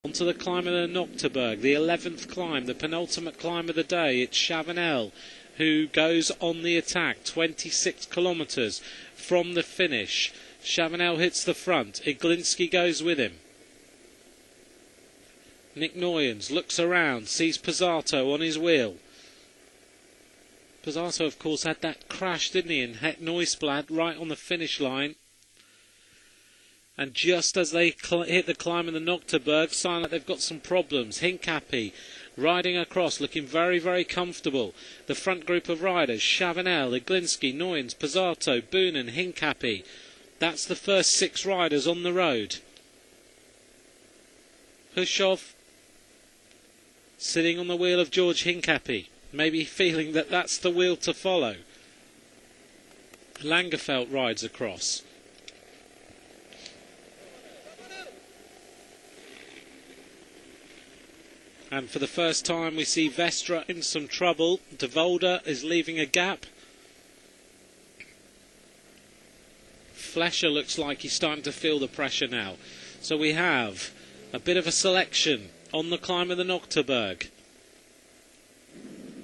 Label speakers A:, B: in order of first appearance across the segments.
A: Onto the climb of the Nocturberg, the 11th climb, the penultimate climb of the day. It's Chavanel who goes on the attack, 26 kilometres from the finish. Chavanel hits the front, Iglinski goes with him. Nick Noyens looks around, sees Pozzato on his wheel. Pozzato, of course, had that crash, didn't he, in Het Neusplat right on the finish line. And just as they hit the climb of the Nocturberg, sign that they've got some problems. Hincapie riding across, looking very, very comfortable. The front group of riders, Chavanel, Iglinski, Noyens, Pozzato, Boonen, Hincapie. That's the first 6 riders on the road. Hushovd sitting on the wheel of George Hincapie, maybe feeling that that's the wheel to follow. Langerfeld rides across. And for the first time we see Vestra in some trouble. De Volder is leaving a gap. Flecha looks like he's starting to feel the pressure now. So we have a bit of a selection on the climb of the Nocturberg.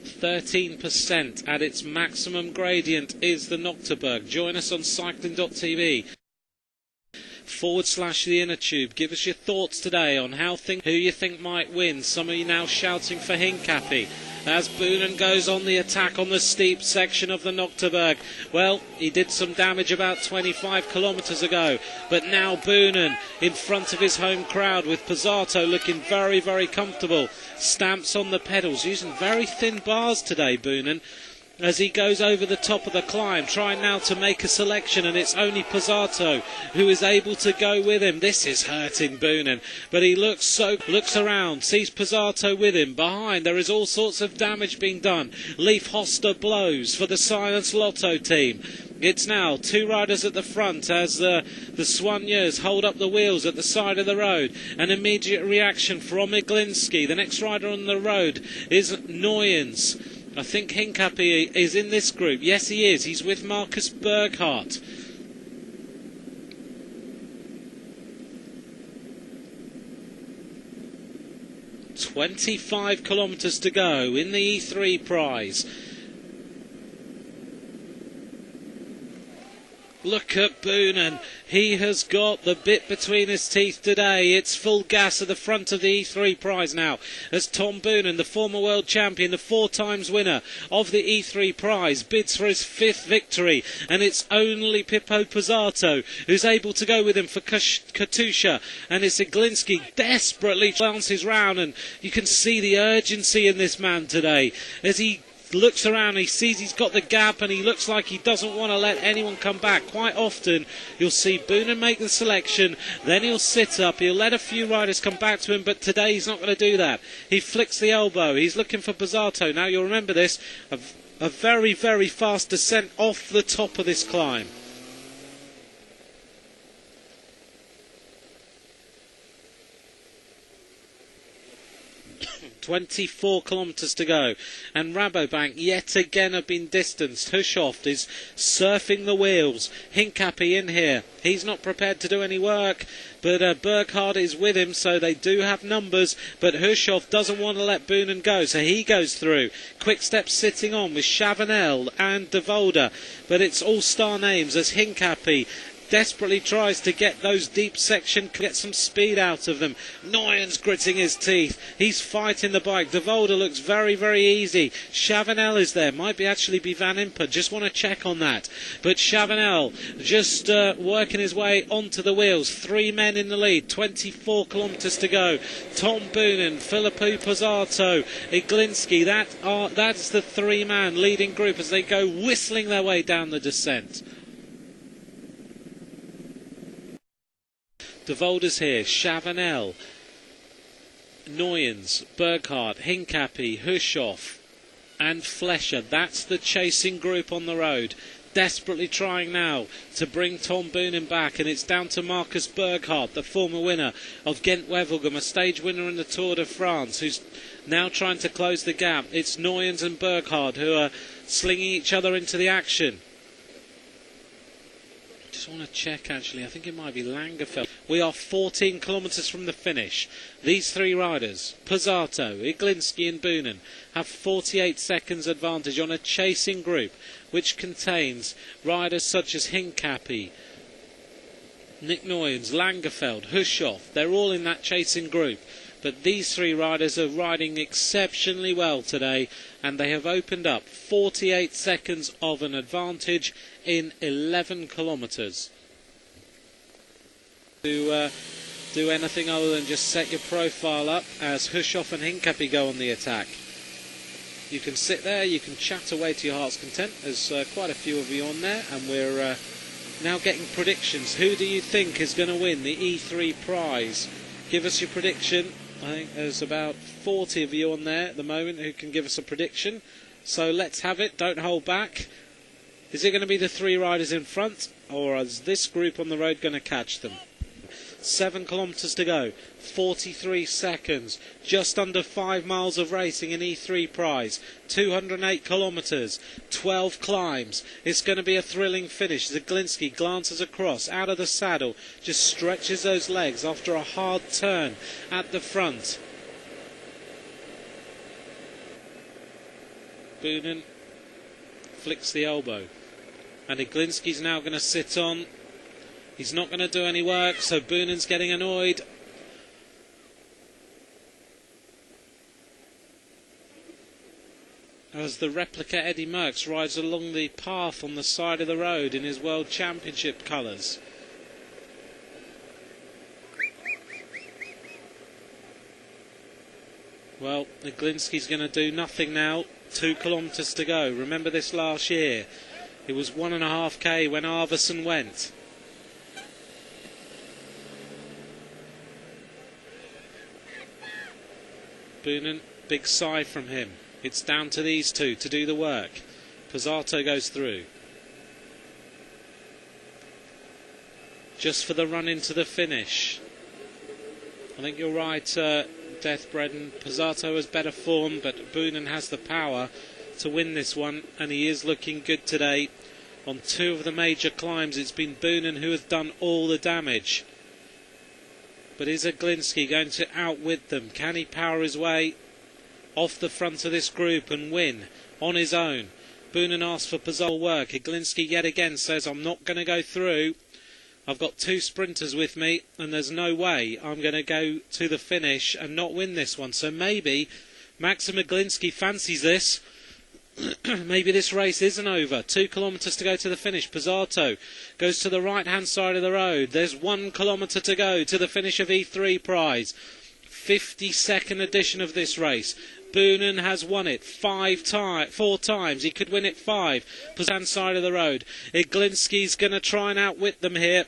A: 13% at its maximum gradient is the Nocturberg. Join us on cycling.tv /the inner tube. Give us your thoughts today on who you think might win. Some of you now shouting for Hincapie as Boonen goes on the attack on the steep section of the Nocturberg. Well, he did some damage about 25 kilometres ago, but now Boonen in front of his home crowd with Pozzato looking very, very comfortable. Stamps on the pedals, using very thin bars today, Boonen, as he goes over the top of the climb, trying now to make a selection, and it's only Pozzato who is able to go with him. This is hurting Boonen, but he looks around, sees Pozzato with him. Behind, there is all sorts of damage being done. Leif Hoster blows for the Silence Lotto team. It's now 2 riders at the front as the Soigneurs hold up the wheels at the side of the road. An immediate reaction from Iglinski. The next rider on the road is Noyens. I think Hincapie is in this group. Yes, he is. He's with Marcus Berghardt. "25 kilometres to go in the E3 Prize." Look at Boonen. He has got the bit between his teeth today. It's full gas at the front of the E3 Prize now, as Tom Boonen, the former world champion, the 4 times winner of the E3 Prize, bids for his 5th victory. And it's only Pippo Pozzato who's able to go with him for Katusha. And it's Iglinski desperately bounces round, and you can see the urgency in this man today as he looks around, he sees he's got the gap, and he looks like he doesn't want to let anyone come back. Quite often you'll see Boonen make the selection, then he'll sit up, he'll let a few riders come back to him, but today he's not going to do that. He flicks the elbow, he's looking for Pozzato. Now you'll remember this, a very, very fast descent off the top of this climb. "24 kilometres to go, and Rabobank yet again have been distanced. Hushovd is surfing the wheels. Hincapie in here. He's not prepared to do any work, but Berghardt is with him, so they do have numbers. But Hushovd doesn't want to let Boonen go, so he goes through. Quickstep sitting on with Chavanel and De Volder, but it's all star names as Hincapie desperately tries to get those deep section, get some speed out of them. Noyens gritting his teeth. He's fighting the bike. De Volder looks very, very easy. Chavanel is there. Might actually be Van Impe. Just want to check on that. But Chavanel just working his way onto the wheels. 3 men in the lead. 24 kilometres to go. Tom Boonen, Filippo Pozzato, Iglinski. That's the 3-man leading group as they go whistling their way down the descent. De Volder's here, Chavanel, Noyens, Berghardt, Hincapie, Hushovd and Flecha. That's the chasing group on the road. Desperately trying now to bring Tom Boonen back, and it's down to Marcus Berghardt, the former winner of Ghent-Wevelgem, a stage winner in the Tour de France, who's now trying to close the gap. It's Noyens and Berghardt who are slinging each other into the action. Just just want to check actually. I think it might be Langerfeld. We are 14 kilometres from the finish. These three riders, Pozzato, Iglinski and Boonen, have 48 seconds advantage on a chasing group which contains riders such as Hincapie, Nick Noyens, Langerfeld, Hushovd. They're all in that chasing group. But these three riders are riding exceptionally well today, and they have opened up 48 seconds of an advantage in 11 kilometres. To do anything other than just set your profile up as Hushovd and Hincapie go on the attack. You can sit there, you can chat away to your heart's content. There's quite a few of you on there, and we're now getting predictions. Who do you think is going to win the E3 Prize? Give us your prediction. I think there's about 40 of you on there at the moment who can give us a prediction. So let's have it. Don't hold back. Is it going to be the three riders in front, or is this group on the road going to catch them? 7 kilometres to go. 43 seconds. Just under 5 miles of racing in E3 Prize. 208 kilometres. 12 climbs. It's going to be a thrilling finish. Iglinski glances across, out of the saddle, just stretches those legs after a hard turn at the front. Boonen flicks the elbow. And Iglinski's now going to sit on. He's not going to do any work, so Boonen's getting annoyed. As the replica Eddie Merckx rides along the path on the side of the road in his World Championship colours. Well, Iglinski's going to do nothing now. 2 kilometres to go. Remember this last year. It was 1.5k when Arvidsson went. Boonen, big sigh from him. It's down to these two to do the work. Pozzato goes through. Just for the run into the finish. I think you're right, Deathbred. Pozzato has better form, but Boonen has the power to win this one, and he is looking good today. On 2 of the major climbs, it's been Boonen who has done all the damage. But is Iglinski going to outwit them? Can he power his way off the front of this group and win on his own? Boonen asks for Pozzato work. Iglinski yet again says, I'm not going to go through. I've got 2 sprinters with me, and there's no way I'm going to go to the finish and not win this one. So maybe Maxim Iglinski fancies this. Maybe this race isn't over. 2 kilometres to go to the finish. Pozzato goes to the right-hand side of the road. There's 1 kilometre to go to the finish of E3 Prize. 52nd edition of this race. Boonen has won it 4 times. He could win it 5. Pozzato side of the road. Iglinski's going to try and outwit them here.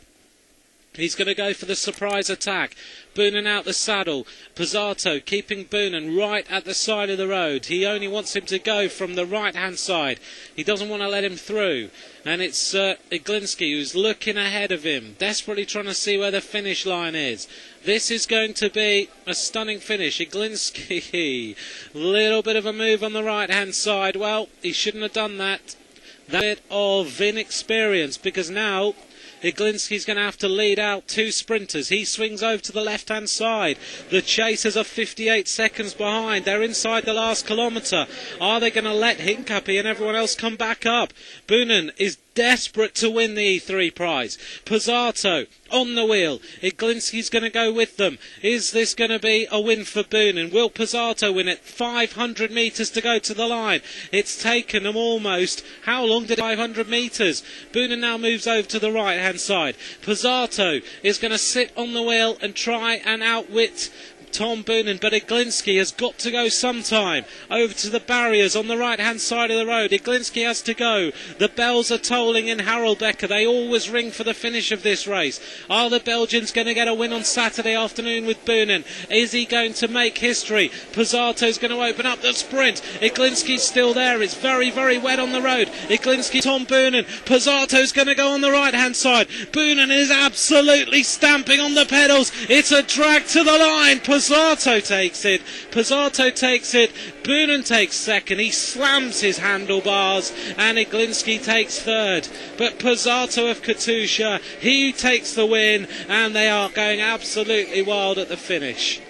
A: He's going to go for the surprise attack. Boonen out the saddle. Pozzato keeping Boonen right at the side of the road. He only wants him to go from the right-hand side. He doesn't want to let him through. And it's Iglinski who's looking ahead of him, desperately trying to see where the finish line is. This is going to be a stunning finish. Iglinski, little bit of a move on the right-hand side. Well, he shouldn't have done that. That bit of inexperience, because now Iglinski's going to have to lead out 2 sprinters. He swings over to the left-hand side. The chasers are 58 seconds behind. They're inside the last kilometre. Are they going to let Hincapie and everyone else come back up? Boonen is desperate to win the E3 Prize. Pozzato on the wheel. Iglinski's going to go with them. Is this going to be a win for Boonen? Will Pozzato win it? 500 metres to go to the line. It's taken them almost. How long did 500 metres? Boonen now moves over to the right-hand side. Pozzato is going to sit on the wheel and try and outwit Tom Boonen, but Iglinski has got to go sometime. Over to the barriers on the right-hand side of the road. Iglinski has to go. The bells are tolling in Harelbeke. They always ring for the finish of this race. Are the Belgians going to get a win on Saturday afternoon with Boonen? Is he going to make history? Pozzato's going to open up the sprint. Iglinski's still there. It's very, very wet on the road. Iglinski, Tom Boonen. Pozzato's going to go on the right-hand side. Boonen is absolutely stamping on the pedals. It's a drag to the line. Pozzato takes it. Pozzato takes it. Boonen takes second. He slams his handlebars, and Iglinski takes third. But Pozzato of Katusha, he takes the win, and they are going absolutely wild at the finish.